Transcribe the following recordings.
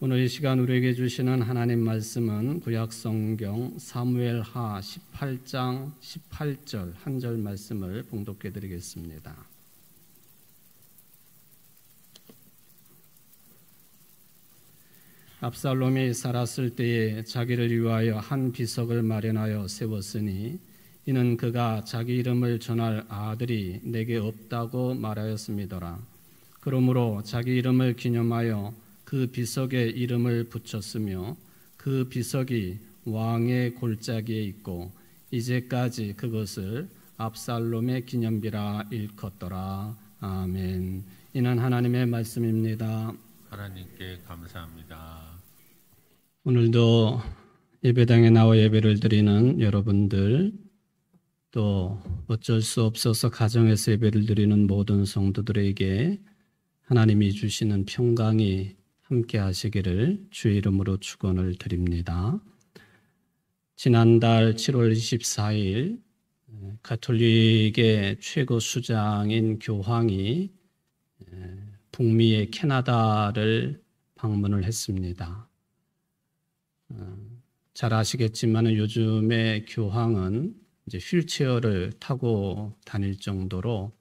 오늘 이 시간 우리에게 주시는 하나님 말씀은 구약성경 사무엘하 18장 18절 한 절 말씀을 봉독해 드리겠습니다. 압살롬이 살았을 때에 자기를 위하여 한 비석을 마련하여 세웠으니 이는 그가 자기 이름을 전할 아들이 내게 없다고 말하였음이더라. 그러므로 자기 이름을 기념하여 그 비석에 이름을 붙였으며 그 비석이 왕의 골짜기에 있고 이제까지 그것을 압살롬의 기념비라 일컫더라. 아멘. 이는 하나님의 말씀입니다. 하나님께 감사합니다. 오늘도 예배당에 나와 예배를 드리는 여러분들, 또 어쩔 수 없어서 가정에서 예배를 드리는 모든 성도들에게 하나님이 주시는 평강이 함께 하시기를 주의 이름으로 축원을 드립니다. 지난달 7월 24일 가톨릭의 최고 수장인 교황이 북미의 캐나다를 방문을 했습니다. 잘 아시겠지만 요즘에 교황은 이제 휠체어를 타고 다닐 정도로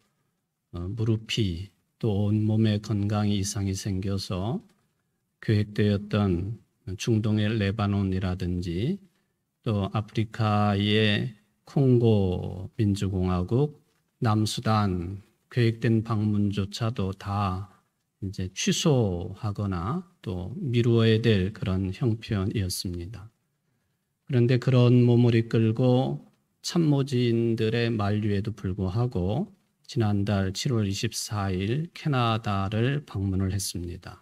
무릎이 또 온몸에 건강에 이상이 생겨서 계획되었던 중동의 레바논이라든지 또 아프리카의 콩고 민주공화국, 남수단 계획된 방문조차도 다 이제 취소하거나 또 미루어야 될 그런 형편이었습니다. 그런데 그런 몸을 이끌고 참모진들의 만류에도 불구하고 지난달 7월 24일 캐나다를 방문을 했습니다.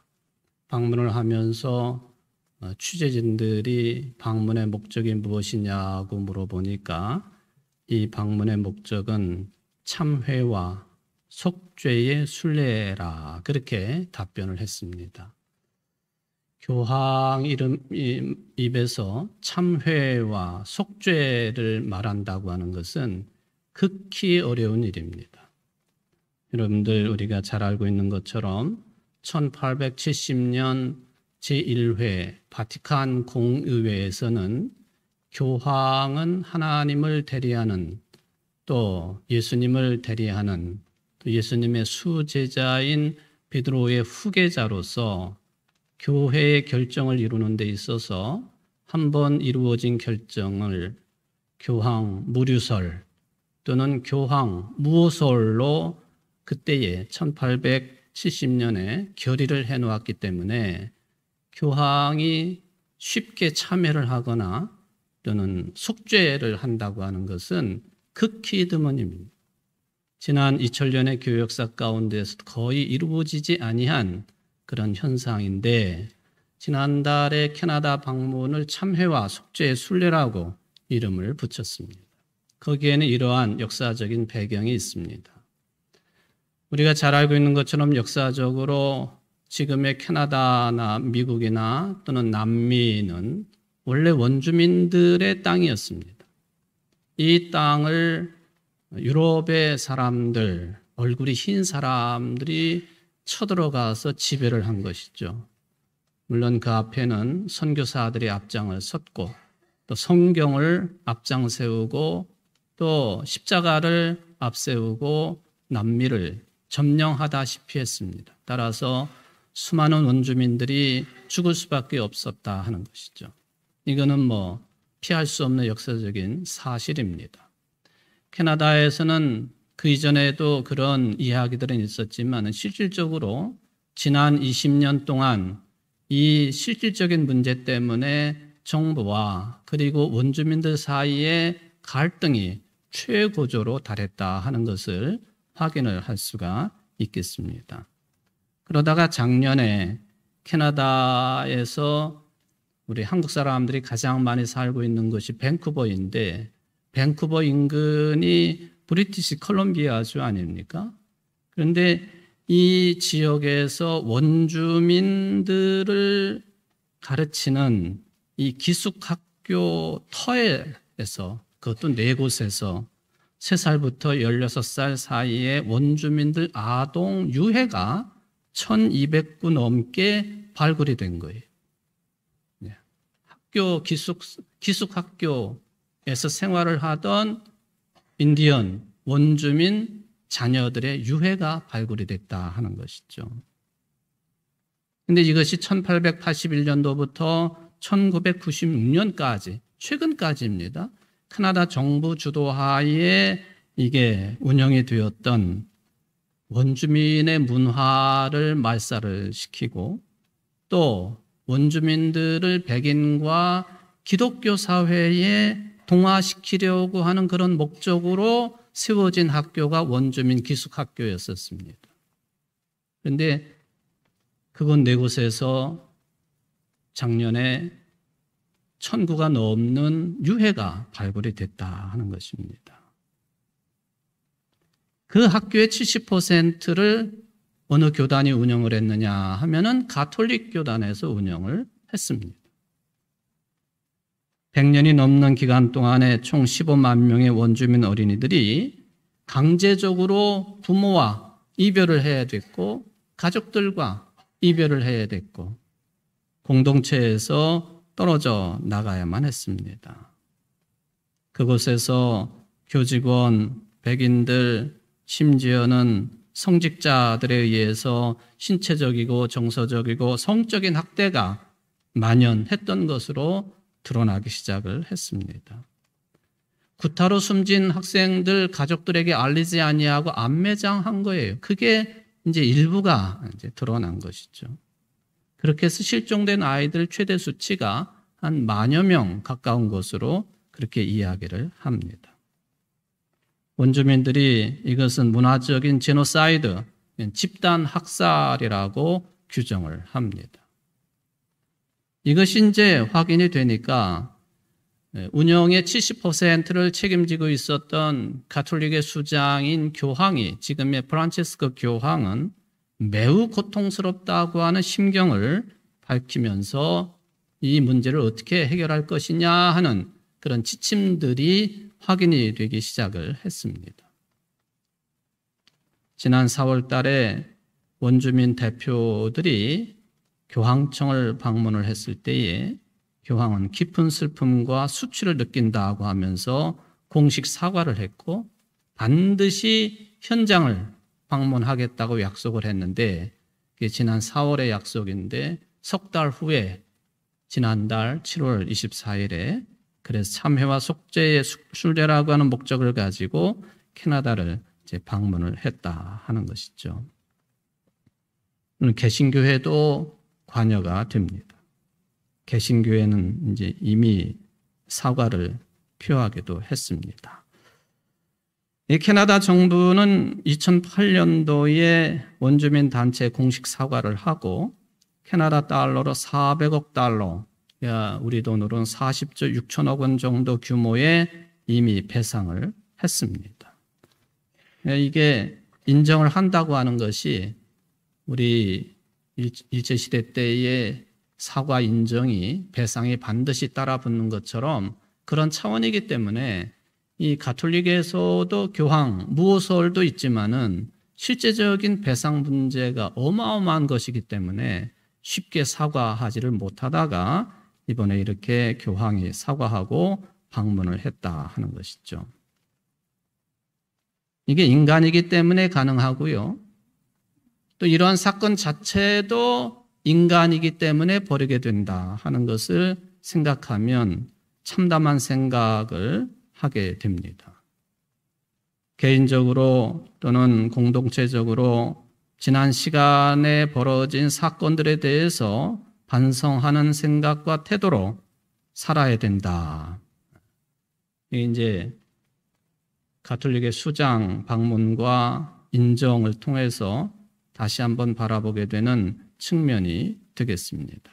방문을 하면서 취재진들이 방문의 목적이 무엇이냐고 물어보니까 이 방문의 목적은 참회와 속죄의 순례라 그렇게 답변을 했습니다. 교황 입에서 참회와 속죄를 말한다고 하는 것은 극히 어려운 일입니다. 여러분들 우리가 잘 알고 있는 것처럼 1870년 제1회 바티칸 공의회에서는 교황은 하나님을 대리하는 또 예수님을 대리하는 또 예수님의 수제자인 베드로의 후계자로서 교회의 결정을 이루는 데 있어서 한번 이루어진 결정을 교황 무류설 또는 교황 무오설로 그때에 1870년에 결의를 해놓았기 때문에 교황이 쉽게 참여를 하거나 또는 속죄를 한다고 하는 것은 극히 드문입니다. 지난 2000년의 교회 역사 가운데서 거의 이루어지지 아니한 그런 현상인데 지난달에 캐나다 방문을 참회와 속죄의 순례라고 이름을 붙였습니다. 거기에는 이러한 역사적인 배경이 있습니다. 우리가 잘 알고 있는 것처럼 역사적으로 지금의 캐나다나 미국이나 또는 남미는 원래 원주민들의 땅이었습니다. 이 땅을 유럽의 사람들, 얼굴이 흰 사람들이 쳐들어가서 지배를 한 것이죠. 물론 그 앞에는 선교사들이 앞장을 섰고 또 성경을 앞장 세우고 또 십자가를 앞세우고 남미를 점령하다시피 했습니다. 따라서 수많은 원주민들이 죽을 수밖에 없었다 하는 것이죠. 이거는 피할 수 없는 역사적인 사실입니다. 캐나다에서는 그 이전에도 그런 이야기들은 있었지만 실질적으로 지난 20년 동안 이 실질적인 문제 때문에 정부와 그리고 원주민들 사이의 갈등이 최고조로 달했다 하는 것을 확인을 할 수가 있겠습니다. 그러다가 작년에 캐나다에서 우리 한국 사람들이 가장 많이 살고 있는 것이 밴쿠버인데 밴쿠버 인근이 브리티시 컬럼비아주 아닙니까? 그런데 이 지역에서 원주민들을 가르치는 이 기숙학교 터에서 그것도 4곳에서 3살부터 16살 사이의 원주민들 아동 유해가 1200구 넘게 발굴이 된 거예요. 학교 기숙학교에서 생활을 하던 인디언 원주민 자녀들의 유해가 발굴이 됐다 하는 것이죠. 근데 이것이 1881년도부터 1996년까지 최근까지입니다. 캐나다 정부 주도하에 이게 운영이 되었던 원주민의 문화를 말살을 시키고 또 원주민들을 백인과 기독교 사회에 동화시키려고 하는 그런 목적으로 세워진 학교가 원주민 기숙학교였었습니다. 그런데 그곳 네 곳에서 작년에 1000구가 넘는 유해가 발굴이 됐다 하는 것입니다. 그 학교의 70%를 어느 교단이 운영을 했느냐 하면은 가톨릭 교단에서 운영을 했습니다. 100년이 넘는 기간 동안에 총 15만 명의 원주민 어린이들이 강제적으로 부모와 이별을 해야 됐고 가족들과 이별을 해야 됐고 공동체에서 떨어져 나가야만 했습니다. 그곳에서 교직원, 백인들, 심지어는 성직자들에 의해서 신체적이고 정서적이고 성적인 학대가 만연했던 것으로 드러나기 시작을 했습니다. 구타로 숨진 학생들 가족들에게 알리지 아니하고 안매장한 거예요. 그게 이제 일부가 이제 드러난 것이죠. 그렇게 해서 실종된 아이들 최대 수치가 한 10,000여 명 가까운 것으로 그렇게 이야기를 합니다. 원주민들이 이것은 문화적인 제노사이드, 집단 학살이라고 규정을 합니다. 이것이 이제 확인이 되니까 운영의 70%를 책임지고 있었던 가톨릭의 수장인 교황이, 지금의 프란치스코 교황은 매우 고통스럽다고 하는 심경을 밝히면서 이 문제를 어떻게 해결할 것이냐 하는 그런 지침들이 확인이 되기 시작을 했습니다. 지난 4월 달에 원주민 대표들이 교황청을 방문을 했을 때에 교황은 깊은 슬픔과 수치를 느낀다고 하면서 공식 사과를 했고 반드시 현장을 방문하겠다고 약속을 했는데 그게 지난 4월의 약속인데 석 달 후에 지난달 7월 24일에 그래서 참회와 속죄의 순례라고 하는 목적을 가지고 캐나다를 이제 방문을 했다 하는 것이죠. 개신교회도 관여가 됩니다. 개신교회는 이제 이미 사과를 표하기도 했습니다. 이 캐나다 정부는 2008년도에 원주민 단체 공식 사과를 하고 캐나다 달러로 400억 달러, 우리 돈으로는 40조 6천억 원 정도 규모의 이미 배상을 했습니다. 이게 인정을 한다고 하는 것이 우리 일제시대 때의 사과 인정이 배상이 반드시 따라붙는 것처럼 그런 차원이기 때문에 이 가톨릭에서도 교황, 무호설도 있지만은 실제적인 배상 문제가 어마어마한 것이기 때문에 쉽게 사과하지를 못하다가 이번에 이렇게 교황이 사과하고 방문을 했다 하는 것이죠. 이게 인간이기 때문에 가능하고요. 또 이러한 사건 자체도 인간이기 때문에 벌이게 된다 하는 것을 생각하면 참담한 생각을 하게 됩니다. 개인적으로 또는 공동체적으로 지난 시간에 벌어진 사건들에 대해서 반성하는 생각과 태도로 살아야 된다. 이게 이제 가톨릭의 수장 방문과 인정을 통해서 다시 한번 바라보게 되는 측면이 되겠습니다.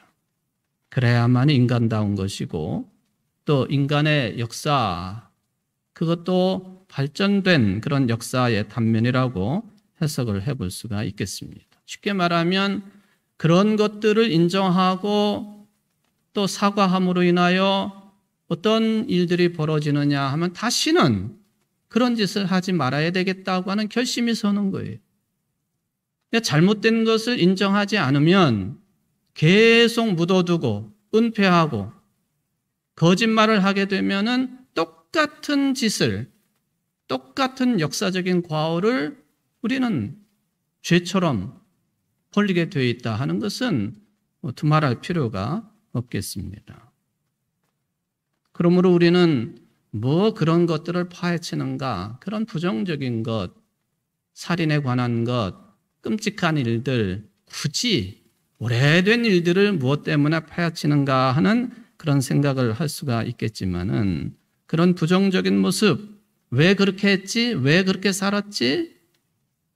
그래야만 인간다운 것이고 또 인간의 역사, 그것도 발전된 그런 역사의 단면이라고 해석을 해볼 수가 있겠습니다. 쉽게 말하면 그런 것들을 인정하고 또 사과함으로 인하여 어떤 일들이 벌어지느냐 하면 다시는 그런 짓을 하지 말아야 되겠다고 하는 결심이 서는 거예요. 잘못된 것을 인정하지 않으면 계속 묻어두고 은폐하고 거짓말을 하게 되면은 똑같은 짓을, 똑같은 역사적인 과오를 우리는 죄처럼 벌리게 되어 있다 하는 것은 두말할 필요가 없겠습니다. 그러므로 우리는 뭐 그런 것들을 파헤치는가, 그런 부정적인 것, 살인에 관한 것, 끔찍한 일들, 굳이 오래된 일들을 무엇 때문에 파헤치는가 하는 그런 생각을 할 수가 있겠지만은 그런 부정적인 모습, 왜 그렇게 했지? 왜 그렇게 살았지?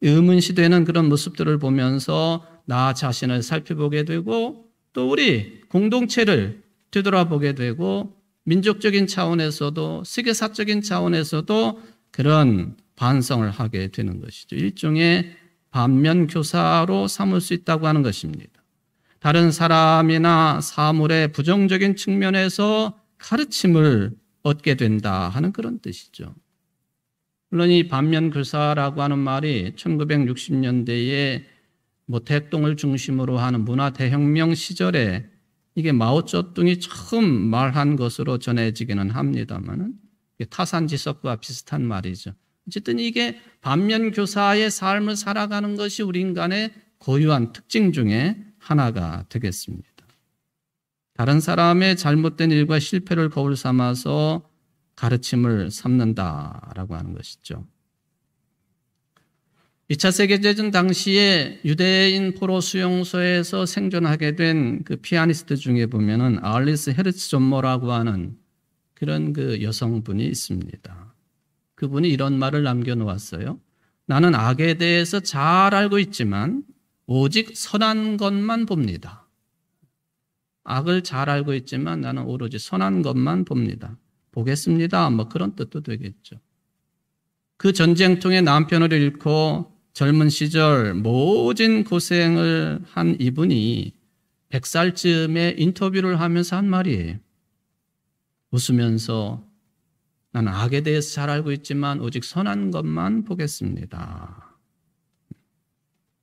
의문시되는 그런 모습들을 보면서 나 자신을 살펴보게 되고 또 우리 공동체를 되돌아보게 되고 민족적인 차원에서도 세계사적인 차원에서도 그런 반성을 하게 되는 것이죠. 일종의 반면교사로 삼을 수 있다고 하는 것입니다. 다른 사람이나 사물의 부정적인 측면에서 가르침을 얻게 된다 하는 그런 뜻이죠. 물론 이 반면교사라고 하는 말이 1960년대에 태동을 중심으로 하는 문화대혁명 시절에 이게 마오쩌둥이 처음 말한 것으로 전해지기는 합니다만 타산지석과 비슷한 말이죠. 어쨌든 이게 반면교사의 삶을 살아가는 것이 우리 인간의 고유한 특징 중에 하나가 되겠습니다. 다른 사람의 잘못된 일과 실패를 거울 삼아서 가르침을 삼는다라고 하는 것이죠. 2차 세계대전 당시에 유대인 포로 수용소에서 생존하게 된 그 피아니스트 중에 보면은 알리스 헤르츠 존머라고 하는 그런 그 여성분이 있습니다. 그분이 이런 말을 남겨놓았어요. 나는 악에 대해서 잘 알고 있지만 오직 선한 것만 봅니다. 악을 잘 알고 있지만 나는 오로지 선한 것만 봅니다. 보겠습니다. 뭐 그런 뜻도 되겠죠. 그 전쟁통에 남편을 잃고 젊은 시절 모진 고생을 한 이분이 100살쯤에 인터뷰를 하면서 한 말이에요. 웃으면서 나는 악에 대해서 잘 알고 있지만 오직 선한 것만 보겠습니다.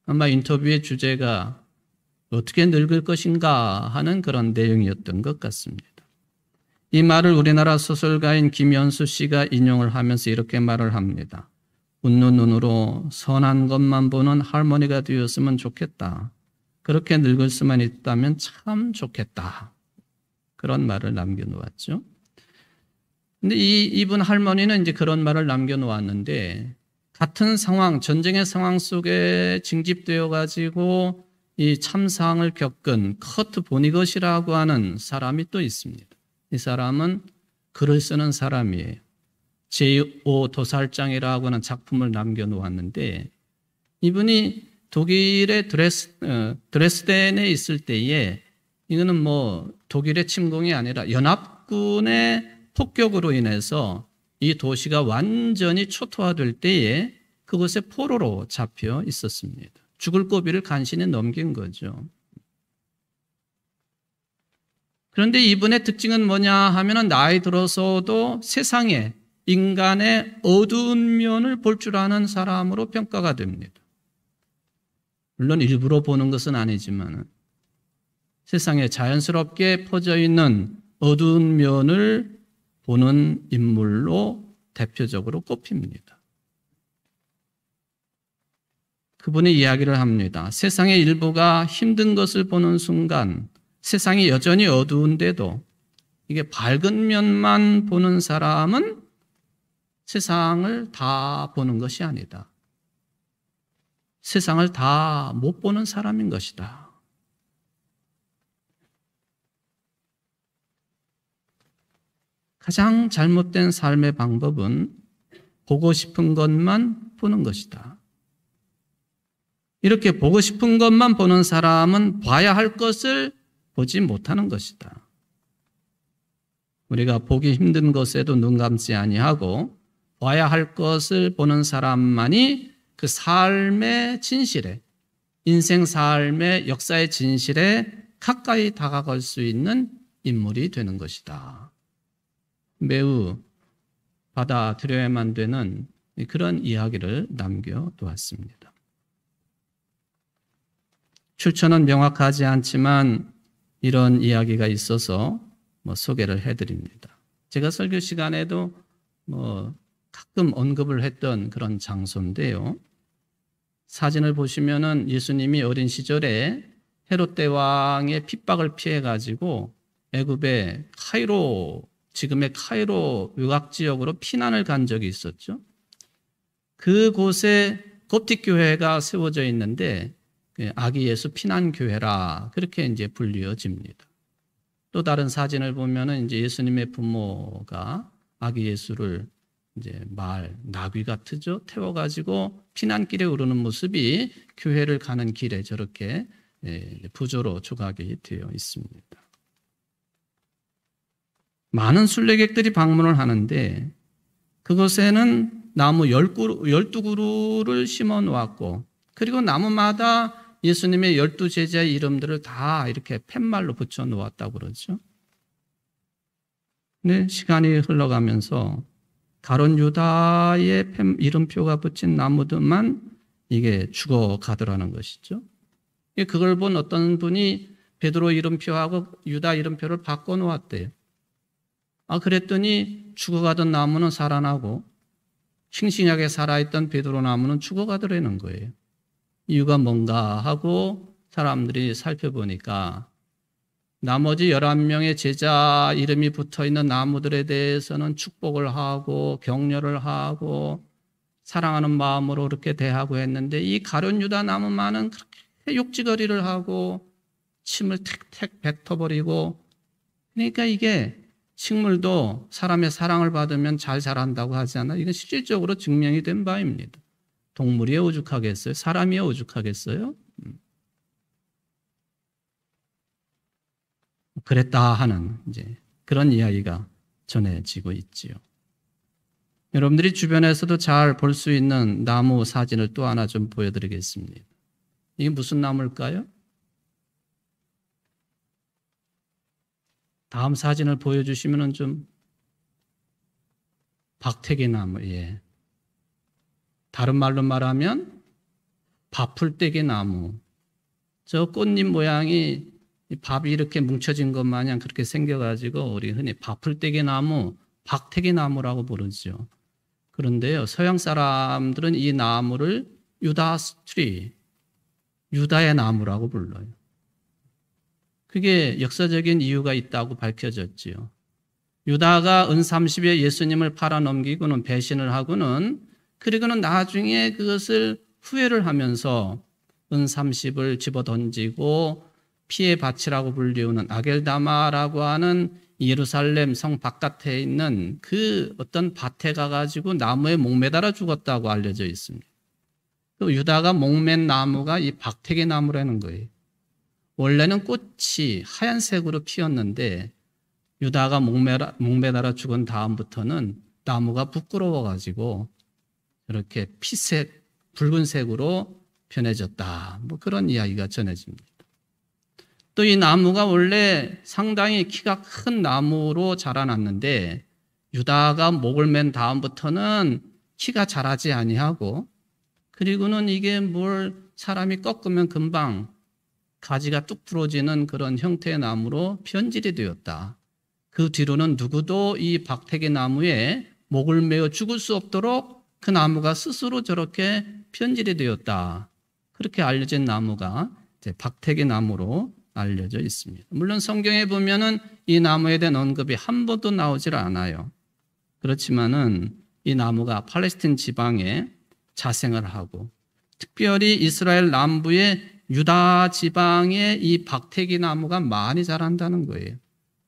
아마 인터뷰의 주제가 어떻게 늙을 것인가 하는 그런 내용이었던 것 같습니다. 이 말을 우리나라 소설가인 김연수 씨가 인용을 하면서 이렇게 말을 합니다. 웃는 눈으로 선한 것만 보는 할머니가 되었으면 좋겠다. 그렇게 늙을 수만 있다면 참 좋겠다. 그런 말을 남겨놓았죠. 근데 이분 할머니는 이제 그런 말을 남겨놓았는데 같은 상황, 전쟁의 상황 속에 징집되어 가지고 이 참상을 겪은 커트 보니것이라고 하는 사람이 또 있습니다. 이 사람은 글을 쓰는 사람이에요. 제5 도살장이라고 하는 작품을 남겨놓았는데 이분이 독일의 드레스덴에 있을 때에 이거는 뭐 독일의 침공이 아니라 연합군의 폭격으로 인해서 이 도시가 완전히 초토화될 때에 그곳에 포로로 잡혀 있었습니다. 죽을 고비를 간신히 넘긴 거죠. 그런데 이분의 특징은 뭐냐 하면은 나이 들어서도 세상에 인간의 어두운 면을 볼 줄 아는 사람으로 평가가 됩니다. 물론 일부러 보는 것은 아니지만 세상에 자연스럽게 퍼져 있는 어두운 면을 보는 인물로 대표적으로 꼽힙니다. 그분이 이야기를 합니다. 세상의 일부가 힘든 것을 보는 순간 세상이 여전히 어두운데도 이게 밝은 면만 보는 사람은 세상을 다 보는 것이 아니다. 세상을 다 못 보는 사람인 것이다. 가장 잘못된 삶의 방법은 보고 싶은 것만 보는 것이다. 이렇게 보고 싶은 것만 보는 사람은 봐야 할 것을 보지 못하는 것이다. 우리가 보기 힘든 것에도 눈 감지 아니하고 봐야 할 것을 보는 사람만이 그 삶의 진실에, 인생 삶의 역사의 진실에 가까이 다가갈 수 있는 인물이 되는 것이다. 매우 받아들여야만 되는 그런 이야기를 남겨두었습니다. 출처는 명확하지 않지만 이런 이야기가 있어서 소개를 해드립니다. 제가 설교 시간에도 가끔 언급을 했던 그런 장소인데요. 사진을 보시면은 예수님이 어린 시절에 헤롯 대왕의 핍박을 피해 가지고 애굽의 카이로, 지금의 카이로 외곽 지역으로 피난을 간 적이 있었죠. 그곳에 koptic 교회가 세워져 있는데 아기 예수 피난 교회라 그렇게 이제 불리어집니다. 또 다른 사진을 보면은 이제 예수님의 부모가 아기 예수를 이제 나귀 같으죠. 태워가지고 피난길에 오르는 모습이 교회를 가는 길에 저렇게 부조로 조각이 되어 있습니다. 많은 순례객들이 방문을 하는데 그곳에는 나무 12그루를 심어 놓았고 그리고 나무마다 예수님의 12제자의 이름들을 다 이렇게 팻말로 붙여 놓았다고 그러죠. 근데 시간이 흘러가면서 가룟 유다의 이름표가 붙인 나무들만 이게 죽어가더라는 것이죠. 그걸 본 어떤 분이 베드로 이름표하고 유다 이름표를 바꿔놓았대요. 그랬더니 죽어가던 나무는 살아나고 싱싱하게 살아있던 베드로 나무는 죽어가더라는 거예요. 이유가 뭔가 하고 사람들이 살펴보니까 나머지 11명의 제자 이름이 붙어있는 나무들에 대해서는 축복을 하고 격려를 하고 사랑하는 마음으로 그렇게 대하고 했는데 이 가룟 유다 나무만은 그렇게 욕지거리를 하고 침을 택택 뱉어버리고 그러니까 이게 식물도 사람의 사랑을 받으면 잘 자란다고 하지 않나? 이건 실질적으로 증명이 된 바입니다. 동물이 오죽하겠어요? 사람이 오죽하겠어요? 그랬다 하는 이제 그런 이야기가 전해지고 있지요. 여러분들이 주변에서도 잘 볼 수 있는 나무 사진을 또 하나 좀 보여드리겠습니다. 이게 무슨 나무일까요? 다음 사진을 보여주시면 좀 박태기 나무, 예. 다른 말로 말하면 밥풀떼기 나무. 저 꽃잎 모양이 밥이 이렇게 뭉쳐진 것 마냥 그렇게 생겨가지고 우리 흔히 밥풀떼기 나무, 박태기 나무라고 부르죠. 그런데요, 서양 사람들은 이 나무를 유다스 트리, 유다의 나무라고 불러요. 그게 역사적인 이유가 있다고 밝혀졌지요. 유다가 은 30에 예수님을 팔아넘기고는 배신을 하고는 그리고는 나중에 그것을 후회를 하면서 은 30을 집어던지고 피의 밭이라고 불리우는 아겔다마라고 하는 예루살렘 성 바깥에 있는 그 어떤 밭에 가가지고 나무에 목매달아 죽었다고 알려져 있습니다. 또 유다가 목맨 나무가 이 박태기 나무라는 거예요. 원래는 꽃이 하얀색으로 피었는데 유다가 목매달아 죽은 다음부터는 나무가 부끄러워가지고 이렇게 피색, 붉은색으로 변해졌다. 그런 이야기가 전해집니다. 또 이 나무가 원래 상당히 키가 큰 나무로 자라났는데 유다가 목을 맨 다음부터는 키가 자라지 아니하고 그리고는 이게 뭘 사람이 꺾으면 금방 가지가 뚝 부러지는 그런 형태의 나무로 변질이 되었다. 그 뒤로는 누구도 이 박태기 나무에 목을 메어 죽을 수 없도록 그 나무가 스스로 저렇게 변질이 되었다. 그렇게 알려진 나무가 이제 박태기 나무로 알려져 있습니다. 물론 성경에 보면은 이 나무에 대한 언급이 한 번도 나오질 않아요. 그렇지만은 이 나무가 팔레스틴 지방에 자생을 하고 특별히 이스라엘 남부의 유다 지방에 이 박태기 나무가 많이 자란다는 거예요.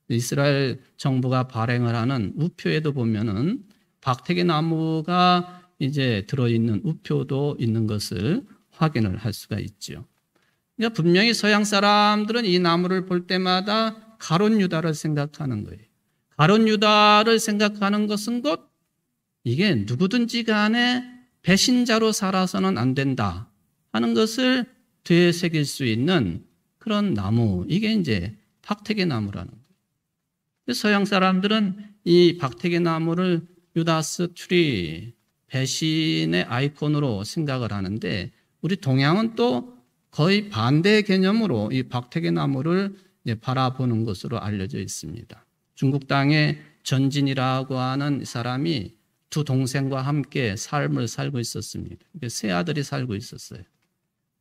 이스라엘 정부가 발행을 하는 우표에도 보면은 박태기 나무가 이제 들어있는 우표도 있는 것을 확인을 할 수가 있죠. 그러니까 분명히 서양 사람들은 이 나무를 볼 때마다 가룟 유다를 생각하는 거예요. 가룟 유다를 생각하는 것은 곧 이게 누구든지 간에 배신자로 살아서는 안 된다 하는 것을 되새길 수 있는 그런 나무, 이게 이제 박태기 나무라는 거예요. 서양 사람들은 이 박태기 나무를 유다스 트리, 배신의 아이콘으로 생각을 하는데 우리 동양은 또 거의 반대 개념으로 이 박태기 나무를 이제 바라보는 것으로 알려져 있습니다. 중국 땅에 전진이라고 하는 이 사람이 두 동생과 함께 삶을 살고 있었습니다. 세 아들이 살고 있었어요.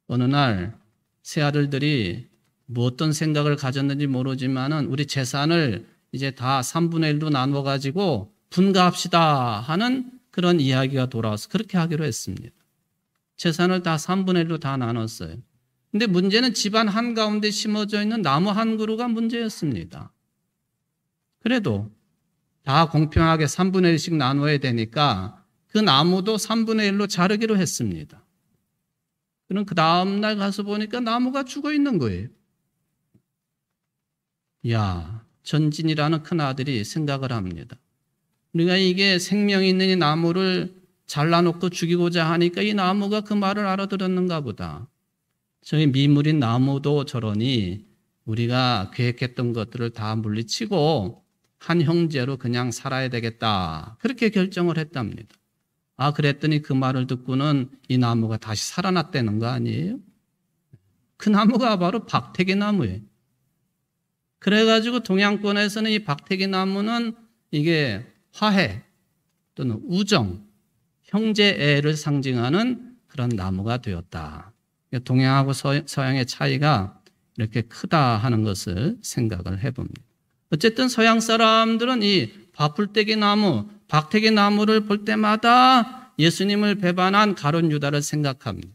어느 날 세 아들들이 뭐 어떤 생각을 가졌는지 모르지만은 우리 재산을 이제 다 3분의 1로 나누어 가지고 분가합시다 하는 그런 이야기가 돌아와서 그렇게 하기로 했습니다. 재산을 다 3분의 1로 다 나눴어요. 근데 문제는 집안 한가운데 심어져 있는 나무 한 그루가 문제였습니다. 그래도 다 공평하게 3분의 1씩 나눠야 되니까 그 나무도 3분의 1로 자르기로 했습니다. 그럼 그 다음날 가서 보니까 나무가 죽어 있는 거예요. 야, 전진이라는 큰 아들이 생각을 합니다. 우리가 이게 생명이 있는 이 나무를 잘라놓고 죽이고자 하니까 이 나무가 그 말을 알아들었는가 보다. 저희 미물인 나무도 저러니 우리가 계획했던 것들을 다 물리치고 한 형제로 그냥 살아야 되겠다. 그렇게 결정을 했답니다. 아, 그랬더니 그 말을 듣고는 이 나무가 다시 살아났다는 거 아니에요? 그 나무가 바로 박태기 나무예요. 그래가지고 동양권에서는 이 박태기 나무는 이게 화해 또는 우정, 형제애를 상징하는 그런 나무가 되었다. 동양하고 서양의 차이가 이렇게 크다 하는 것을 생각을 해봅니다. 어쨌든 서양 사람들은 이 바풀떼기 나무, 박태기 나무를 볼 때마다 예수님을 배반한 가룟 유다를 생각합니다.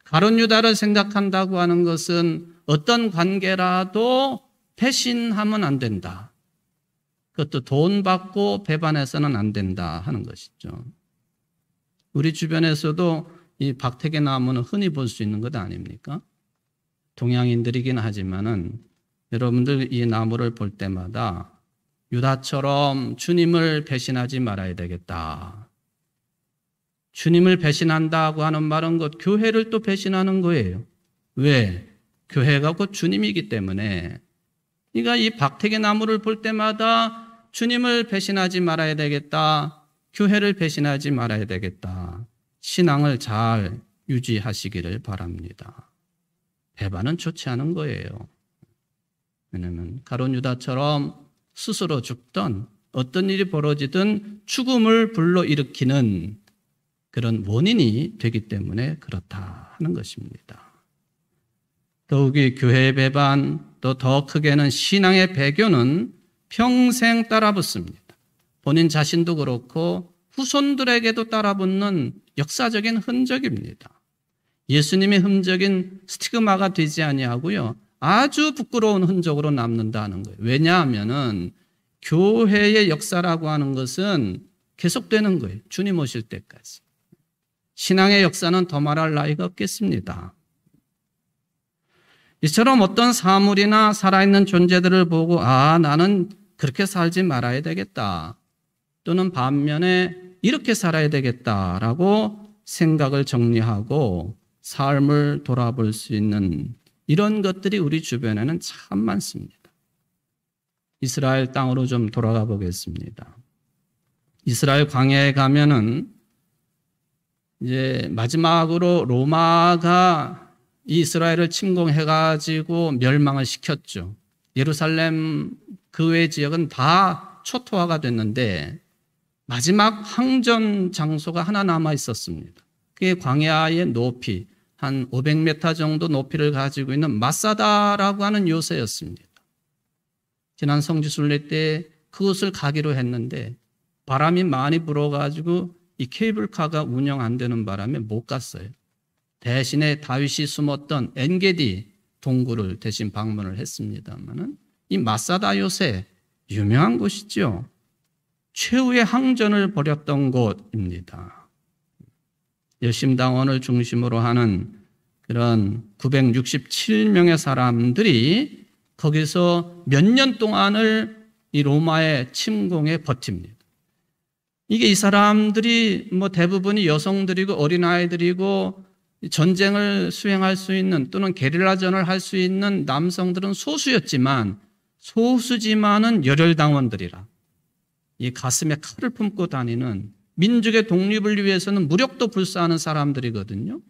가룟 유다를 생각한다고 하는 것은 어떤 관계라도 배신하면 안 된다. 그것도 돈 받고 배반해서는 안 된다 하는 것이죠. 우리 주변에서도 이 박태기 나무는 흔히 볼 수 있는 것 아닙니까? 동양인들이긴 하지만은 여러분들 이 나무를 볼 때마다 유다처럼 주님을 배신하지 말아야 되겠다. 주님을 배신한다고 하는 말은 곧 교회를 또 배신하는 거예요. 왜? 교회가 곧 주님이기 때문에. 그러니까 이 박태기 나무를 볼 때마다 주님을 배신하지 말아야 되겠다. 교회를 배신하지 말아야 되겠다. 신앙을 잘 유지하시기를 바랍니다. 배반은 좋지 않은 거예요. 왜냐하면 가룟 유다처럼 스스로 죽던 어떤 일이 벌어지든 죽음을 불러일으키는 그런 원인이 되기 때문에 그렇다 하는 것입니다. 더욱이 교회의 배반, 또 더 크게는 신앙의 배교는 평생 따라붙습니다. 본인 자신도 그렇고 후손들에게도 따라붙는 역사적인 흔적입니다. 예수님의 흔적인 스티그마가 되지 아니하고요. 아주 부끄러운 흔적으로 남는다는 거예요. 왜냐하면은 교회의 역사라고 하는 것은 계속되는 거예요. 주님 오실 때까지. 신앙의 역사는 더 말할 나위가 없겠습니다. 이처럼 어떤 사물이나 살아있는 존재들을 보고 아, 나는 그렇게 살지 말아야 되겠다. 또는 반면에 이렇게 살아야 되겠다라고 생각을 정리하고 삶을 돌아볼 수 있는 이런 것들이 우리 주변에는 참 많습니다. 이스라엘 땅으로 좀 돌아가 보겠습니다. 이스라엘 광야에 가면은 이제 마지막으로 로마가 이스라엘을 침공해가지고 멸망을 시켰죠. 예루살렘 그 외 지역은 다 초토화가 됐는데 마지막 항전 장소가 하나 남아 있었습니다. 그게 광야의 높이 한 500m 정도 높이를 가지고 있는 마사다라고 하는 요새였습니다. 지난 성지순례 때 그것을 가기로 했는데 바람이 많이 불어가지고 이 케이블카가 운영 안 되는 바람에 못 갔어요. 대신에 다윗이 숨었던 엔게디 동굴을 대신 방문을 했습니다만은 이 마사다 요새 유명한 곳이죠. 최후의 항전을 벌였던 곳입니다. 열심당원을 중심으로 하는 그런 967명의 사람들이 거기서 몇 년 동안을 이 로마의 침공에 버팁니다. 이게 이 사람들이 뭐 대부분이 여성들이고 어린아이들이고 전쟁을 수행할 수 있는 또는 게릴라전을 할 수 있는 남성들은 소수였지만 소수지만은 열혈당원들이라 이 가슴에 칼을 품고 다니는 민족의 독립을 위해서는 무력도 불사하는 사람들이거든요.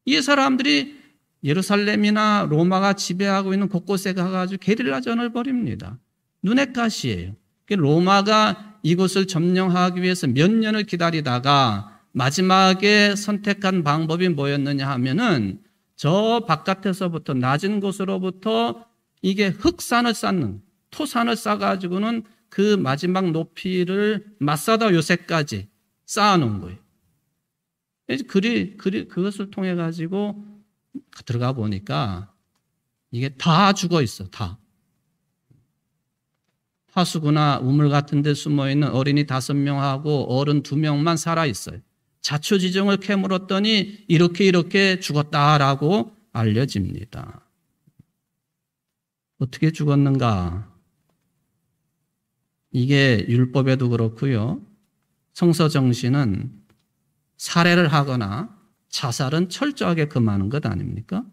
이 사람들이 예루살렘이나 로마가 지배하고 있는 곳곳에 가가지고 게릴라전을 벌입니다. 눈엣 가시예요. 로마가 이곳을 점령하기 위해서 몇 년을 기다리다가 마지막에 선택한 방법이 뭐였느냐 하면은 저 바깥에서부터 낮은 곳으로부터 이게 흙산을 쌓는, 토산을 쌓아가지고는 그 마지막 높이를 마사다 요새까지 쌓아놓은 거예요. 그것을 통해 가지고 들어가 보니까 이게 다 죽어 있어, 다. 하수구나 우물 같은 데 숨어있는 어린이 5명하고 어른 2명만 살아있어요. 자초지종을 캐물었더니 이렇게 죽었다라고 알려집니다. 어떻게 죽었는가? 이게 율법에도 그렇고요. 성서정신은 살해를 하거나 자살은 철저하게 금하는 것 아닙니까?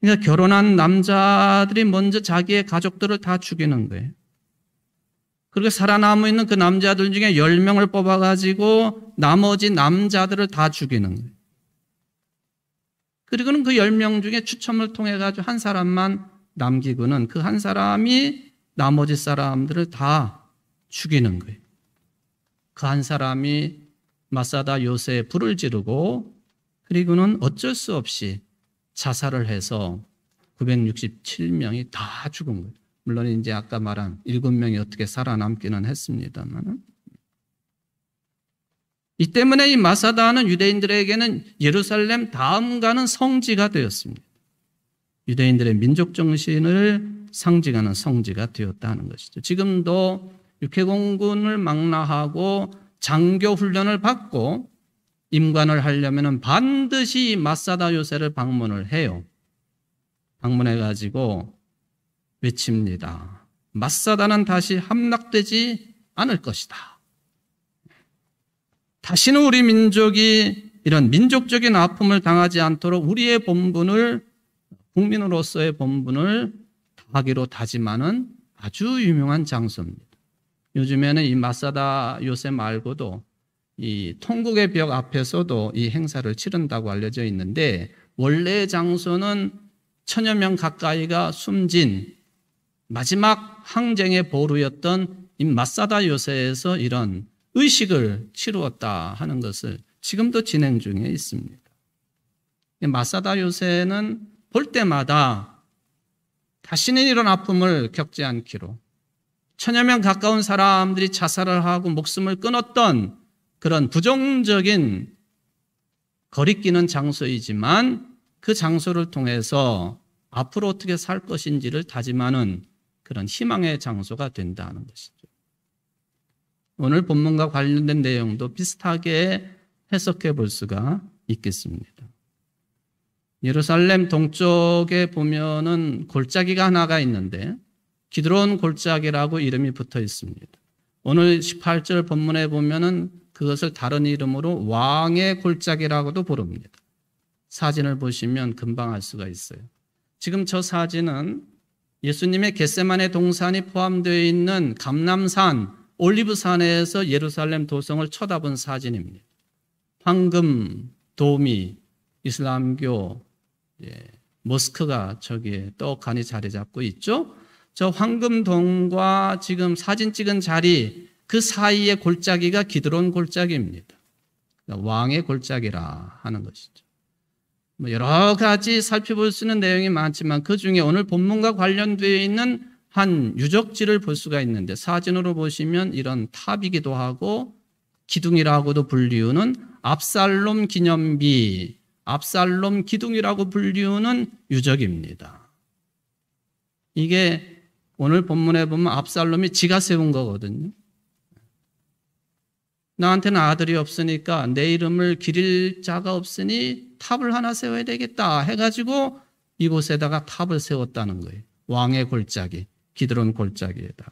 그러니까 결혼한 남자들이 먼저 자기의 가족들을 다 죽이는 거예요. 그리고 살아남아 있는 그 남자들 중에 10명을 뽑아가지고 나머지 남자들을 다 죽이는 거예요. 그리고는 그 10명 중에 추첨을 통해 가지고 한 사람만 남기고는 그 한 사람이 나머지 사람들을 다 죽이는 거예요. 그 한 사람이 마사다 요새에 불을 지르고 그리고는 어쩔 수 없이 자살을 해서 967명이 다 죽은 거예요. 물론 이제 아까 말한 7명이 어떻게 살아남기는 했습니다만. 이 때문에 이 마사다는 유대인들에게는 예루살렘 다음 가는 성지가 되었습니다. 유대인들의 민족 정신을 상징하는 성지가 되었다는 것이죠. 지금도 육해공군을 망라하고 장교 훈련을 받고 임관을 하려면 반드시 마사다 요새를 방문을 해요. 방문해 가지고 외칩니다. 마사다는 다시 함락되지 않을 것이다. 다시는 우리 민족이 이런 민족적인 아픔을 당하지 않도록 우리의 본분을, 국민으로서의 본분을 다하기로 다짐하는 아주 유명한 장소입니다. 요즘에는 이 마사다 요새 말고도 이 통곡의 벽 앞에서도 이 행사를 치른다고 알려져 있는데, 원래의 장소는 1000여 명 가까이가 숨진 마지막 항쟁의 보루였던 이 마사다 요새에서 이런 의식을 치루었다 하는 것을 지금도 진행 중에 있습니다. 마사다 요새는 볼 때마다 다시는 이런 아픔을 겪지 않기로 1000여 명 가까운 사람들이 자살을 하고 목숨을 끊었던 그런 부정적인 거리끼는 장소이지만 그 장소를 통해서 앞으로 어떻게 살 것인지를 다짐하는 그런 희망의 장소가 된다는 것이죠. 오늘 본문과 관련된 내용도 비슷하게 해석해 볼 수가 있겠습니다. 예루살렘 동쪽에 보면은 골짜기가 하나가 있는데 기드론 골짜기라고 이름이 붙어 있습니다. 오늘 18절 본문에 보면은 그것을 다른 이름으로 왕의 골짜기라고도 부릅니다. 사진을 보시면 금방 알 수가 있어요. 지금 저 사진은 예수님의 겟세마네 동산이 포함되어 있는 감람산, 올리브산에서 예루살렘 도성을 쳐다본 사진입니다. 황금 도미, 이슬람교 모스크가 저기에 떡하니 자리 잡고 있죠. 저 황금동과 지금 사진 찍은 자리 그 사이의 골짜기가 기드론 골짜기입니다. 왕의 골짜기라 하는 것이죠. 여러 가지 살펴볼 수 있는 내용이 많지만 그 중에 오늘 본문과 관련되어 있는 한 유적지를 볼 수가 있는데, 사진으로 보시면 이런 탑이기도 하고 기둥이라고도 불리우는 압살롬 기념비, 압살롬 기둥이라고 불리우는 유적입니다. 이게 오늘 본문에 보면 압살롬이 지가 세운 거거든요. 나한테는 아들이 없으니까 내 이름을 기릴 자가 없으니 탑을 하나 세워야 되겠다 해가지고 이곳에다가 탑을 세웠다는 거예요. 왕의 골짜기, 기드론 골짜기에다.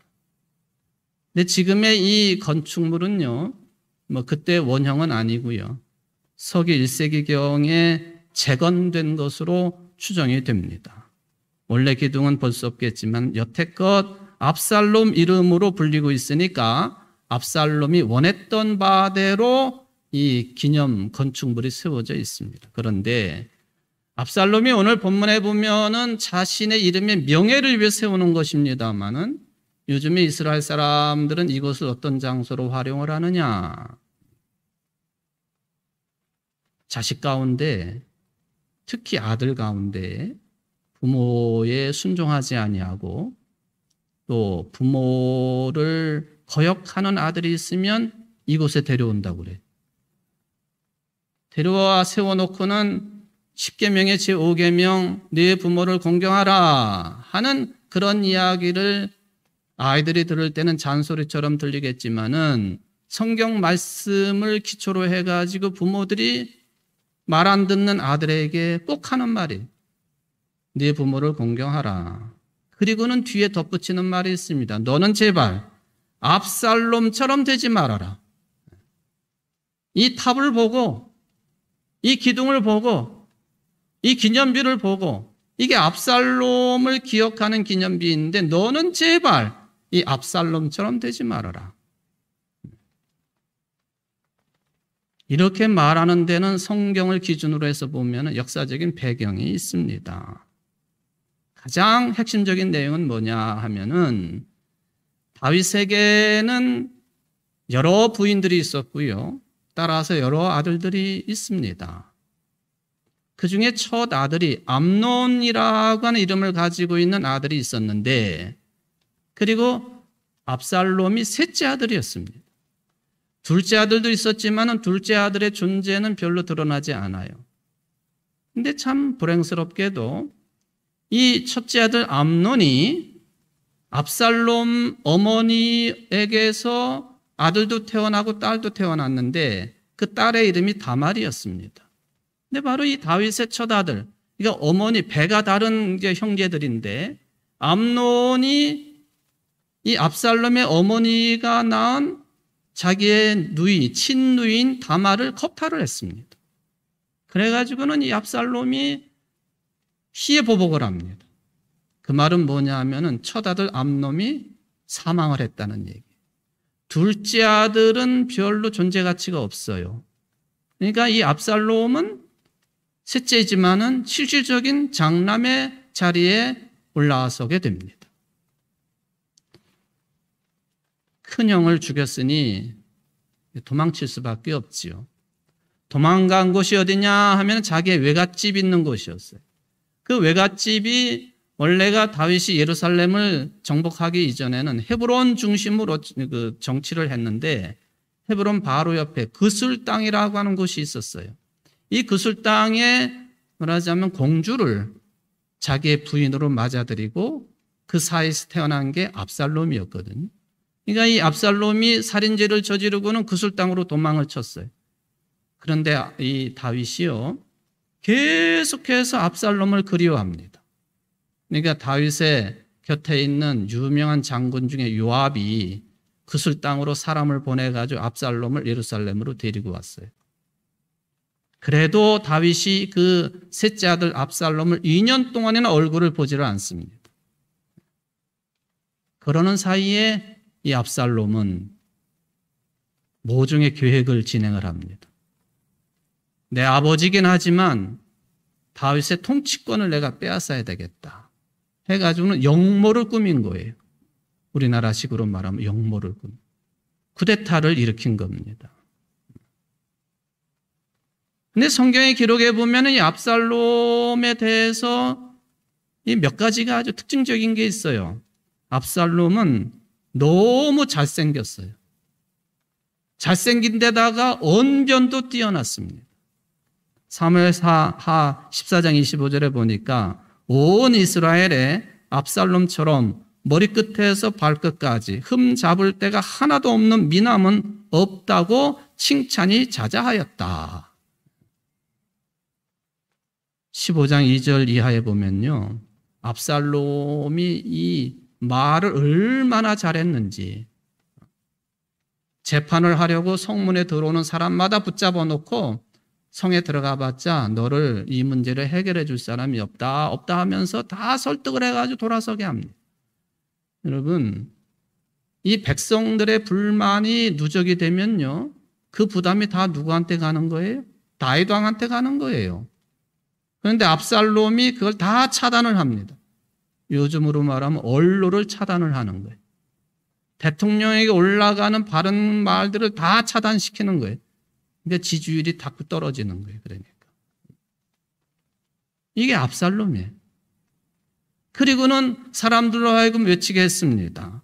근데 지금의 이 건축물은요, 그때 원형은 아니고요, 서기 1세기경에 재건된 것으로 추정이 됩니다. 원래 기둥은 볼 수 없겠지만 여태껏 압살롬 이름으로 불리고 있으니까 압살롬이 원했던 바대로 이 기념 건축물이 세워져 있습니다. 그런데 압살롬이 오늘 본문에 보면은 자신의 이름의 명예를 위해 세우는 것입니다만은 요즘에 이스라엘 사람들은 이것을 어떤 장소로 활용을 하느냐? 자식 가운데, 특히 아들 가운데 부모에 순종하지 아니하고 또 부모를 거역하는 아들이 있으면 이곳에 데려온다고 그래. 데려와 세워놓고는 10계명의 제5계명 네 부모를 공경하라 하는 그런 이야기를 아이들이 들을 때는 잔소리처럼 들리겠지만은 성경 말씀을 기초로 해가지고 부모들이 말 안 듣는 아들에게 꼭 하는 말이 네 부모를 공경하라. 그리고는 뒤에 덧붙이는 말이 있습니다. 너는 제발 압살롬처럼 되지 말아라. 이 탑을 보고 이 기둥을 보고 이 기념비를 보고 이게 압살롬을 기억하는 기념비인데 너는 제발 이 압살롬처럼 되지 말아라. 이렇게 말하는 데는 성경을 기준으로 해서 보면 역사적인 배경이 있습니다. 가장 핵심적인 내용은 뭐냐 하면은 다윗에게는 여러 부인들이 있었고요. 따라서 여러 아들들이 있습니다. 그 중에 첫 아들이 암논이라고 하는 이름을 가지고 있는 아들이 있었는데 그리고 압살롬이 셋째 아들이었습니다. 둘째 아들도 있었지만 둘째 아들의 존재는 별로 드러나지 않아요. 근데 참 불행스럽게도 이 첫째 아들 암논이 압살롬 어머니에게서 아들도 태어나고 딸도 태어났는데 그 딸의 이름이 다말이었습니다. 근데 바로 이 다윗의 첫 아들, 그러니까 어머니 배가 다른 형제들인데 암논이 이 압살롬의 어머니가 낳은 자기의 누이, 친누이인 다말을 겁탈을 했습니다. 그래가지고는 이 압살롬이 피해 보복을 합니다. 그 말은 뭐냐 하면은 첫 아들 암논이 사망을 했다는 얘기. 둘째 아들은 별로 존재 가치가 없어요. 그러니까 이 압살롬은 셋째이지만은 실질적인 장남의 자리에 올라서게 됩니다. 큰형을 죽였으니 도망칠 수밖에 없지요. 도망간 곳이 어디냐 하면 자기의 외갓집 있는 곳이었어요. 그 외갓집이 원래가 다윗이 예루살렘을 정복하기 이전에는 헤브론 중심으로 그 정치를 했는데 헤브론 바로 옆에 그술 땅이라고 하는 곳이 있었어요. 이 그술 땅에 말하자면 공주를 자기의 부인으로 맞아들이고 그 사이에서 태어난 게 압살롬이었거든요. 그러니까 이 압살롬이 살인죄를 저지르고는 그술 땅으로 도망을 쳤어요. 그런데 이 다윗이요 계속해서 압살롬을 그리워합니다. 그러니까 다윗의 곁에 있는 유명한 장군 중에 요압이 그술 땅으로 사람을 보내가지고 압살롬을 예루살렘으로 데리고 왔어요. 그래도 다윗이 그 셋째 아들 압살롬을 2년 동안이나 얼굴을 보지를 않습니다. 그러는 사이에 이 압살롬은 모종의 계획을 진행을 합니다. 내 아버지긴 하지만 다윗의 통치권을 내가 빼앗아야 되겠다 해가지고는 역모를 꾸민 거예요. 우리나라식으로 말하면 역모를 꾸민 쿠데타를 일으킨 겁니다. 근데 성경의 기록에 보면 이 압살롬에 대해서 이 몇 가지가 아주 특징적인 게 있어요. 압살롬은 너무 잘생겼어요. 잘생긴 데다가 언변도 뛰어났습니다. 사무엘하 14장 25절에 보니까 온 이스라엘에 압살롬처럼 머리끝에서 발끝까지 흠 잡을 데가 하나도 없는 미남은 없다고 칭찬이 자자하였다. 15장 2절 이하에 보면요. 압살롬이 이 말을 얼마나 잘했는지 재판을 하려고 성문에 들어오는 사람마다 붙잡아 놓고 성에 들어가 봤자 너를 이 문제를 해결해 줄 사람이 없다 하면서 다 설득을 해가지고 돌아서게 합니다. 여러분 이 백성들의 불만이 누적이 되면요 그 부담이 다 누구한테 가는 거예요? 다윗 왕한테 가는 거예요. 그런데 압살롬이 그걸 다 차단을 합니다. 요즘으로 말하면 언로를 차단을 하는 거예요. 대통령에게 올라가는 바른 말들을 다 차단시키는 거예요. 그러니까 지지율이 자꾸 떨어지는 거예요. 그러니까. 이게 압살롬이에요. 그리고는 사람들로 하여금 외치게 했습니다.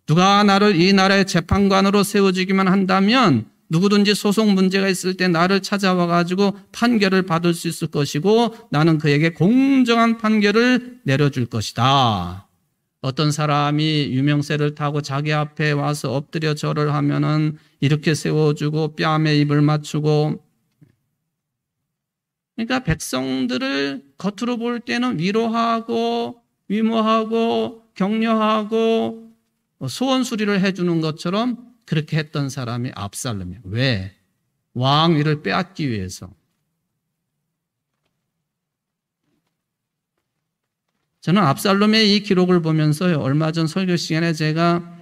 누가 나를 이 나라의 재판관으로 세워주기만 한다면 누구든지 소송 문제가 있을 때 나를 찾아와 가지고 판결을 받을 수 있을 것이고 나는 그에게 공정한 판결을 내려줄 것이다. 어떤 사람이 유명세를 타고 자기 앞에 와서 엎드려 절을 하면은 이렇게 세워주고 뺨에 입을 맞추고, 그러니까 백성들을 겉으로 볼 때는 위로하고 위모하고 격려하고 소원수리를 해주는 것처럼 그렇게 했던 사람이 압살롬이에요. 왜? 왕위를 빼앗기 위해서. 저는 압살롬의 이 기록을 보면서요, 얼마 전 설교 시간에 제가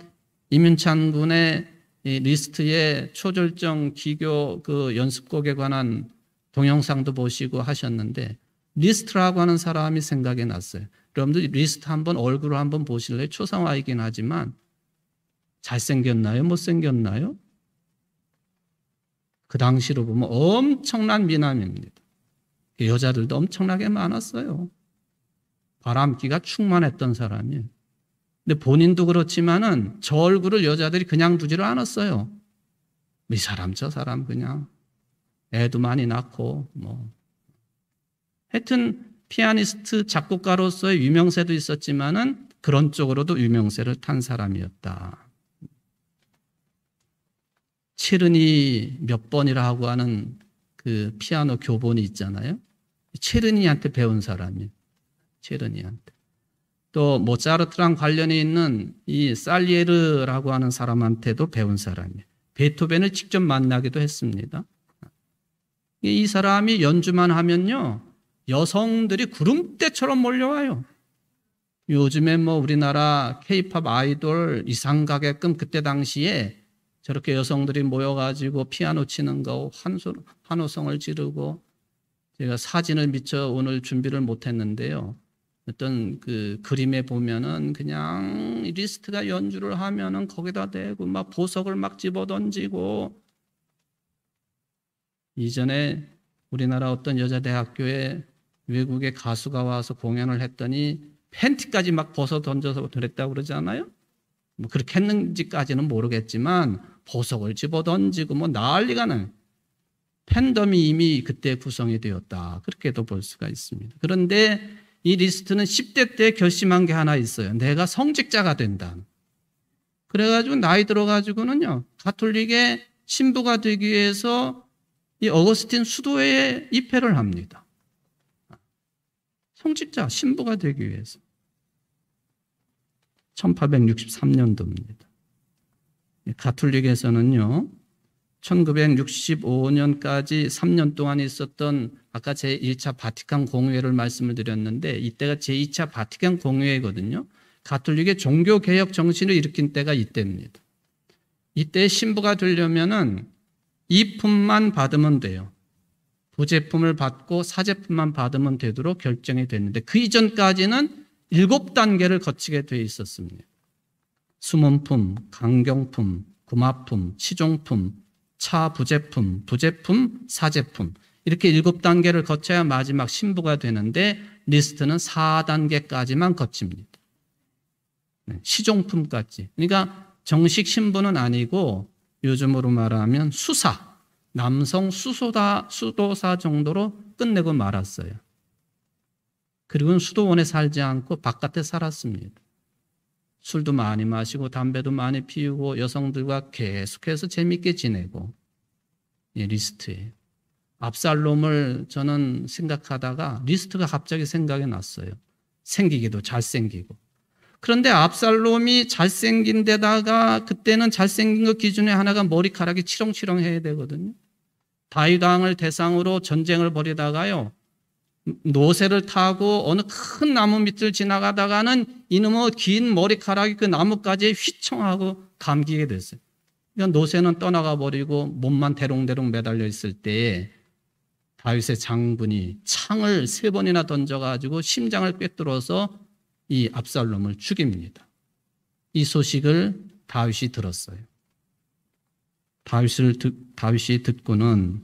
이민찬 군의 이 리스트의 초절정 기교 그 연습곡에 관한 동영상도 보시고 하셨는데, 리스트라고 하는 사람이 생각이 났어요. 여러분들 리스트 한번 얼굴을 한번 보실래요? 초상화이긴 하지만 잘생겼나요? 못생겼나요? 그 당시로 보면 엄청난 미남입니다. 여자들도 엄청나게 많았어요. 바람기가 충만했던 사람이에요. 근데 본인도 그렇지만은 저 얼굴을 여자들이 그냥 두지를 않았어요. 이 사람 저 사람 그냥 애도 많이 낳고 뭐 하여튼 피아니스트 작곡가로서의 유명세도 있었지만은 그런 쪽으로도 유명세를 탄 사람이었다. 체르니 몇 번이라고 하는 그 피아노 교본이 있잖아요. 체르니한테 배운 사람이에요. 체르니한테. 또 모차르트랑 관련이 있는 이 살리에르라고 하는 사람한테도 배운 사람이에요. 베토벤을 직접 만나기도 했습니다. 이 사람이 연주만 하면요, 여성들이 구름대처럼 몰려와요. 요즘에 뭐 우리나라 케이팝 아이돌 이상 가게끔 그때 당시에 저렇게 여성들이 모여가지고 피아노 치는 거 환호성을 지르고, 제가 사진을 미처 오늘 준비를 못했는데요. 어떤 그 그림에 보면은 그냥 리스트가 연주를 하면은 거기다 대고 막 보석을 막 집어던지고, 이전에 우리나라 어떤 여자 대학교에 외국의 가수가 와서 공연을 했더니 팬티까지 막 벗어 던져서 그랬다고 그러지 않아요? 뭐 그렇게 했는지까지는 모르겠지만 보석을 집어 던지고 뭐 난리가 나요. 팬덤이 이미 그때 구성이 되었다. 그렇게도 볼 수가 있습니다. 그런데 이 리스트는 10대 때 결심한 게 하나 있어요. 내가 성직자가 된다. 그래가지고 나이 들어가지고는요, 가톨릭의 신부가 되기 위해서 이 어거스틴 수도회에 입회를 합니다. 성직자, 신부가 되기 위해서. 1863년도입니다. 가톨릭에서는요, 1965년까지 3년 동안 있었던 아까 제1차 바티칸 공회를 말씀을 드렸는데, 이때가 제2차 바티칸 공회거든요. 가톨릭의 종교개혁 정신을 일으킨 때가 이때입니다. 이때 신부가 되려면은 이품만 받으면 돼요. 부제품을 받고 사제품만 받으면 되도록 결정이 됐는데, 그 이전까지는 7단계를 거치게 돼 있었습니다. 수문품, 강경품, 구마품, 치종품, 차 부제품, 부제품, 사제품, 이렇게 7단계를 거쳐야 마지막 신부가 되는데, 리스트는 4단계까지만 거칩니다. 시종품까지. 그러니까 정식 신부는 아니고 요즘으로 말하면 수사, 남성 수도사 정도로 끝내고 말았어요. 그리고는 수도원에 살지 않고 바깥에 살았습니다. 술도 많이 마시고 담배도 많이 피우고 여성들과 계속해서 재밌게 지내고. 리스트에 압살롬을 저는 생각하다가 리스트가 갑자기 생각이 났어요. 생기기도 잘생기고. 그런데 압살롬이 잘생긴 데다가 그때는 잘생긴 것 기준에 하나가 머리카락이 치렁치렁해야 되거든요. 다윗 왕을 대상으로 전쟁을 벌이다가요, 노새를 타고 어느 큰 나무 밑을 지나가다가는 이놈의 긴 머리카락이 그 나무까지 휘청하고 감기게 됐어요. 그러니까 노새는 떠나가 버리고 몸만 대롱대롱 매달려 있을 때에 다윗의 장군이 창을 3번이나 던져가지고 심장을 꿰뚫어서 이 압살롬을 죽입니다. 이 소식을 다윗이 들었어요. 다윗이 듣고는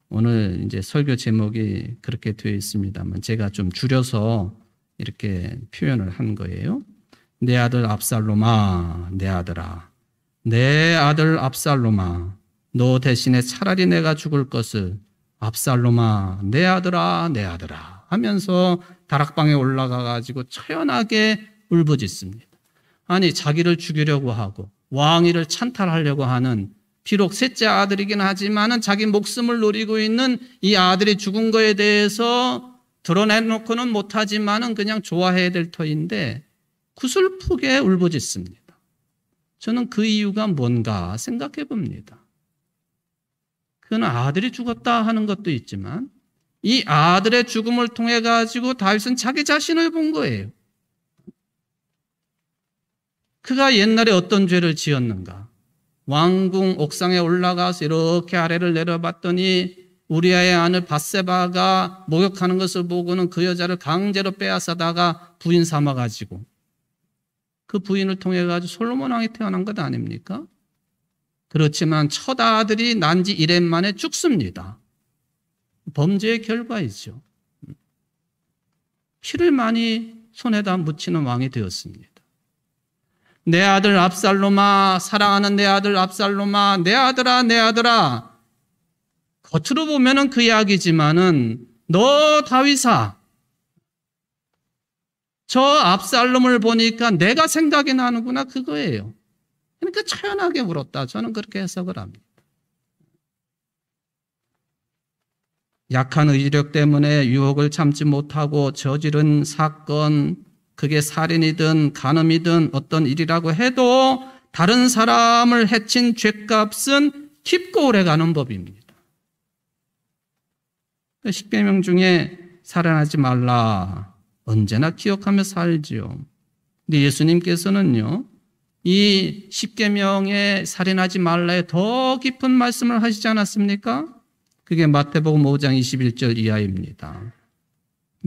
오늘 이제 설교 제목이 그렇게 되어 있습니다만 제가 좀 줄여서 이렇게 표현을 한 거예요. 내 아들 압살롬아, 내 아들아, 내 아들 압살롬아, 너 대신에 차라리 내가 죽을 것을 압살롬아, 내 아들아, 내 아들아 하면서 다락방에 올라가 가지고 처연하게 울부짖습니다. 아니, 자기를 죽이려고 하고 왕위를 찬탈하려고 하는, 비록 셋째 아들이긴 하지만은 자기 목숨을 노리고 있는 이 아들이 죽은 거에 대해서 드러내놓고는 못하지만은 그냥 좋아해야 될 터인데 구슬프게 울부짖습니다. 저는 그 이유가 뭔가 생각해 봅니다. 그는 아들이 죽었다 하는 것도 있지만 이 아들의 죽음을 통해 가지고 다윗은 자기 자신을 본 거예요. 그가 옛날에 어떤 죄를 지었는가? 왕궁 옥상에 올라가서 이렇게 아래를 내려봤더니 우리아의 아들 밧세바가 목욕하는 것을 보고는 그 여자를 강제로 빼앗아다가 부인 삼아가지고 그 부인을 통해 가지고 솔로몬 왕이 태어난 것 아닙니까? 그렇지만 첫 아들이 난 지 1년 만에 죽습니다. 범죄의 결과이죠. 피를 많이 손에다 묻히는 왕이 되었습니다. 내 아들 압살롬아, 사랑하는 내 아들 압살롬아, 내 아들아, 내 아들아. 겉으로 보면은 그 이야기지만은 너 다윗아, 저 압살롬을 보니까 내가 생각이 나는구나, 그거예요. 그러니까 처연하게 울었다. 저는 그렇게 해석을 합니다. 약한 의지력 때문에 유혹을 참지 못하고 저지른 사건, 그게 살인이든 간음이든 어떤 일이라고 해도 다른 사람을 해친 죄값은 깊고 오래가는 법입니다. 십계명 중에 살인하지 말라 언제나 기억하며 살지요. 근데 예수님께서는요, 이 십계명에 살인하지 말라에 더 깊은 말씀을 하시지 않았습니까? 그게 마태복음 5장 21절 이하입니다.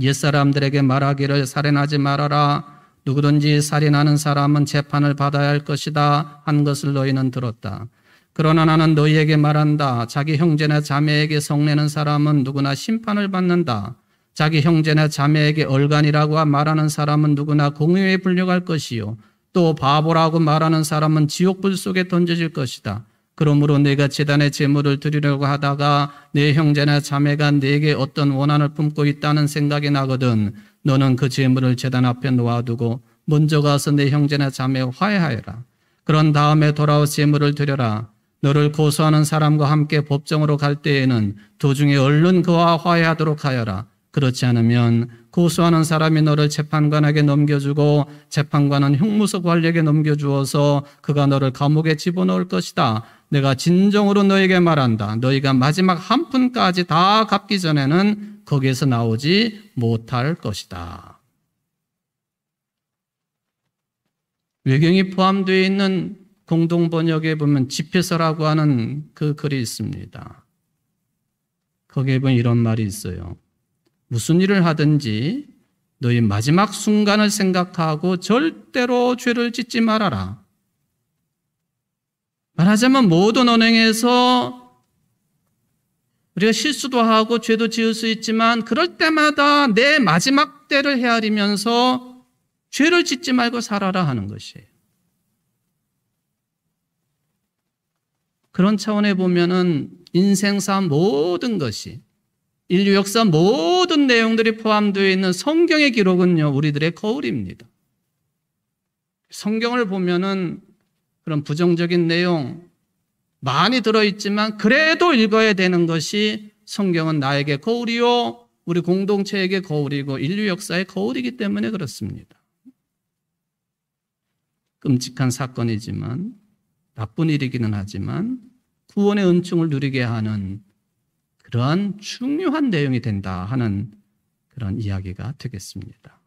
옛사람들에게 말하기를 살인하지 말아라. 누구든지 살인하는 사람은 재판을 받아야 할 것이다 한 것을 너희는 들었다. 그러나 나는 너희에게 말한다. 자기 형제나 자매에게 성내는 사람은 누구나 심판을 받는다. 자기 형제나 자매에게 얼간이라고 말하는 사람은 누구나 공회에 불려갈 것이요. 또 바보라고 말하는 사람은 지옥불 속에 던져질 것이다. 그러므로 내가 제단에 제물을 드리려고 하다가 내 형제나 자매가 내게 어떤 원한을 품고 있다는 생각이 나거든 너는 그 제물을 제단 앞에 놓아두고 먼저 가서 내 형제나 자매와 화해하여라. 그런 다음에 돌아와 제물을 드려라. 너를 고소하는 사람과 함께 법정으로 갈 때에는 도중에 얼른 그와 화해하도록 하여라. 그렇지 않으면 고소하는 사람이 너를 재판관에게 넘겨주고 재판관은 형무소 관리에게 넘겨주어서 그가 너를 감옥에 집어넣을 것이다. 내가 진정으로 너에게 말한다. 너희가 마지막 한 푼까지 다 갚기 전에는 거기에서 나오지 못할 것이다. 외경이 포함되어 있는 공동번역에 보면 집회서라고 하는 그 글이 있습니다. 거기에 보면 이런 말이 있어요. 무슨 일을 하든지 너희 마지막 순간을 생각하고 절대로 죄를 짓지 말아라. 말하자면 모든 언행에서 우리가 실수도 하고 죄도 지을 수 있지만 그럴 때마다 내 마지막 때를 헤아리면서 죄를 짓지 말고 살아라 하는 것이에요. 그런 차원에 보면은 인생사 모든 것이 인류 역사 모든 내용들이 포함되어 있는 성경의 기록은요, 우리들의 거울입니다. 성경을 보면은 그런 부정적인 내용 많이 들어있지만 그래도 읽어야 되는 것이 성경은 나에게 거울이요, 우리 공동체에게 거울이고 인류 역사의 거울이기 때문에 그렇습니다. 끔찍한 사건이지만 나쁜 일이기는 하지만 구원의 은총을 누리게 하는 그러한 중요한 내용이 된다 하는 그런 이야기가 되겠습니다.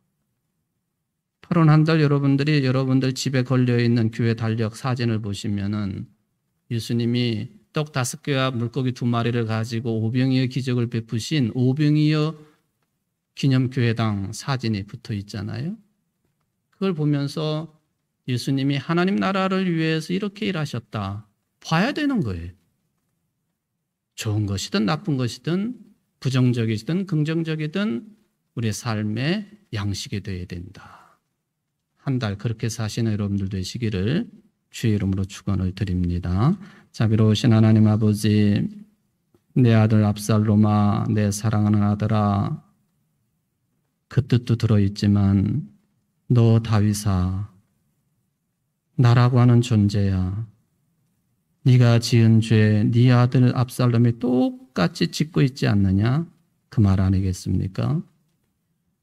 8월 한 달 여러분들 집에 걸려있는 교회 달력 사진을 보시면은 예수님이 떡 5개와 물고기 2마리를 가지고 오병이어 기적을 베푸신 오병이어 기념교회당 사진이 붙어 있잖아요. 그걸 보면서 예수님이 하나님 나라를 위해서 이렇게 일하셨다. 봐야 되는 거예요. 좋은 것이든 나쁜 것이든 부정적이든 긍정적이든 우리의 삶의 양식이 되어야 된다. 한 달 그렇게 사시는 여러분들 되시기를 주의 이름으로 축원을 드립니다. 자비로우신 하나님 아버지, 내 아들 압살롬아, 내 사랑하는 아들아, 그 뜻도 들어있지만 너 다윗아, 나라고 하는 존재야. 네가 지은 죄, 네 아들 압살롬이 똑같이 짓고 있지 않느냐? 그 말 아니겠습니까?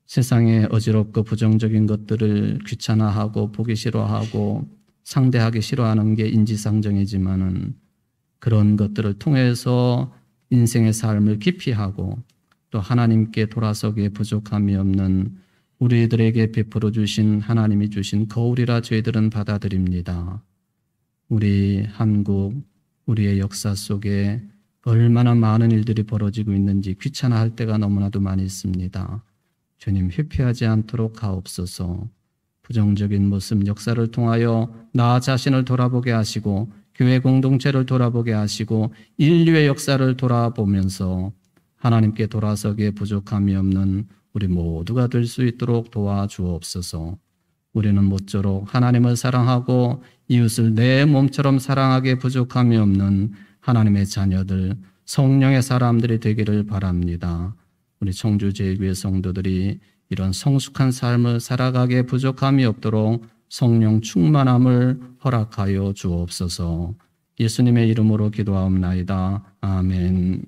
세상에 어지럽고 부정적인 것들을 귀찮아하고 보기 싫어하고 상대하기 싫어하는 게 인지상정이지만은 그런 것들을 통해서 인생의 삶을 기피하고 또 하나님께 돌아서기에 부족함이 없는 우리들에게 베풀어 주신 하나님이 주신 거울이라 저희들은 받아들입니다. 우리 한국, 우리의 역사 속에 얼마나 많은 일들이 벌어지고 있는지 귀찮아할 때가 너무나도 많이 있습니다. 주님, 회피하지 않도록 하옵소서. 부정적인 모습, 역사를 통하여 나 자신을 돌아보게 하시고 교회 공동체를 돌아보게 하시고 인류의 역사를 돌아보면서 하나님께 돌아서기에 부족함이 없는 우리 모두가 될 수 있도록 도와주옵소서. 우리는 모쪼록 하나님을 사랑하고 이웃을 내 몸처럼 사랑하기에 부족함이 없는 하나님의 자녀들, 성령의 사람들이 되기를 바랍니다. 우리 청주제일교회 성도들이 이런 성숙한 삶을 살아가기에 부족함이 없도록 성령 충만함을 허락하여 주옵소서. 예수님의 이름으로 기도하옵나이다. 아멘.